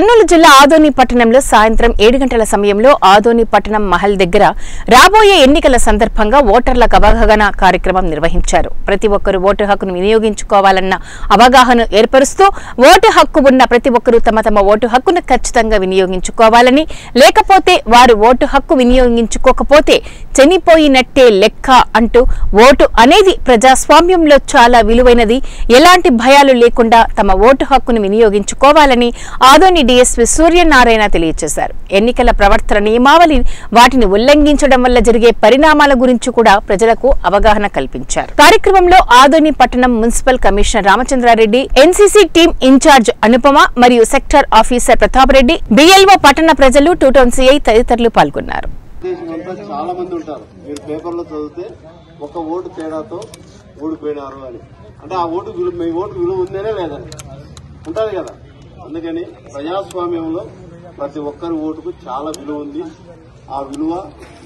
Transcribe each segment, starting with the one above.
కర్నూలు జిల్లా ఆదోని పట్టణంలో సాయంత్రం 7 గంటల సమయంలో ఆదోని పట్టణం మహల్ దగ్గర రాబోయే ఎన్నికల సందర్భంగా ఓటర్లకు అవగాహన కార్యక్రమం నిర్వహించారు. ప్రతి ఒక్కరూ ఓటు హక్కును వినియోగించుకోవాలన్న అవగాహన ఏర్పరుస్తూ ఓటు హక్కు ఉన్న ప్రతి ఒక్కరూ తమ ఓటు హక్కును ఖచ్చితంగా వినియోగించుకోవాలని, లేకపోతే వారు ఓటు హక్కు వినియోగించుకోకపోతే చనిపోయినట్టే లెక్క అంటూ ఓటు అనేది ప్రజాస్వామ్యంలో చాలా విలువైనది, ఎలాంటి భయాలు లేకుండా తమ ఓటు హక్కును వినియోగించుకోవాలని ఆదోని డీఎస్పీ సూర్యనారాయణ తెలియజేశారు. ఎన్నికల ప్రవర్తన నియమావళి వాటిని ఉల్లంఘించడం వల్ల జరిగే పరిణామాల గురించి కూడా ప్రజలకు అవగాహన కల్పించారు. కార్యక్రమంలో ఆదోని పట్టణం municipal commissioner Ramachandra Reddy, NCC team incharge Anupama మరియు sector officer Pratap Reddy, BLO పట్టణ ప్రజలు, 2 టౌన్ సిఐ తదితరులు పాల్గొన్నారు. చాలా మంది ఉంటారు, మీరు పేపర్లో చదివితే ఒక ఓటు తేడాతో ఓడిపోయినారు అని, అంటే ఆ ఓటు విలువ, మీ ఓటు విలువ ఉందేనే లేదని ఉంటుంది కదా. అందుకని ప్రజాస్వామ్యంలో ప్రతి ఒక్కరి ఓటుకు చాలా విలువ ఉంది. ఆ విలువ,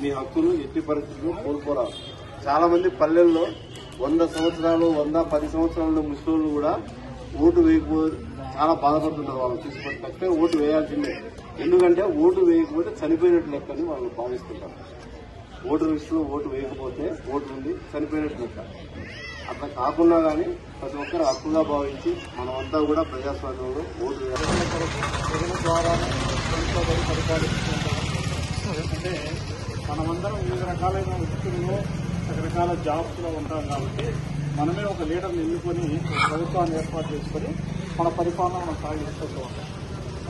మీ హక్కును ఎట్టి పరిస్థితుల్లో కోల్పోరాదు. చాలా మంది పల్లెల్లో 100 సంవత్సరాలు 110 సంవత్సరాల ముసలోళ్ళు కూడా ఓటు వేయకపోతే చాలా బాధపడుతుంటారు. వాళ్ళు తీసుకొని ఖచ్చితంగా ఓటు వేయాల్సిందే, ఎందుకంటే ఓటు వేయకపోతే చనిపోయినట్టు లెక్కని వాళ్ళు భావిస్తుంటారు. ఓటు లిస్టులో ఓటు వేయకపోతే ఓటు ఉంది, చనిపోయినట్టు లెక్క. అట్లా కాకుండా కానీ ప్రతి ఒక్కరు హక్కుగా భావించి మనమంతా కూడా ప్రజాస్వామ్యంలో ఓటు ద్వారా అంటే మనమందరం వివిధ రకాలైన వృత్తుల్లో రకరకాల జాబ్స్ లో ఉంటాం కాబట్టి మనమే ఒక లీడర్ని ఎన్నుకొని ప్రభుత్వాన్ని ఏర్పాటు చేసుకొని మన పరిపాలన మనం సాగిస్తూ ఉంటాం.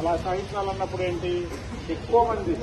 అలా సాగించాలన్నప్పుడు ఏంటి, ఎక్కువ మంది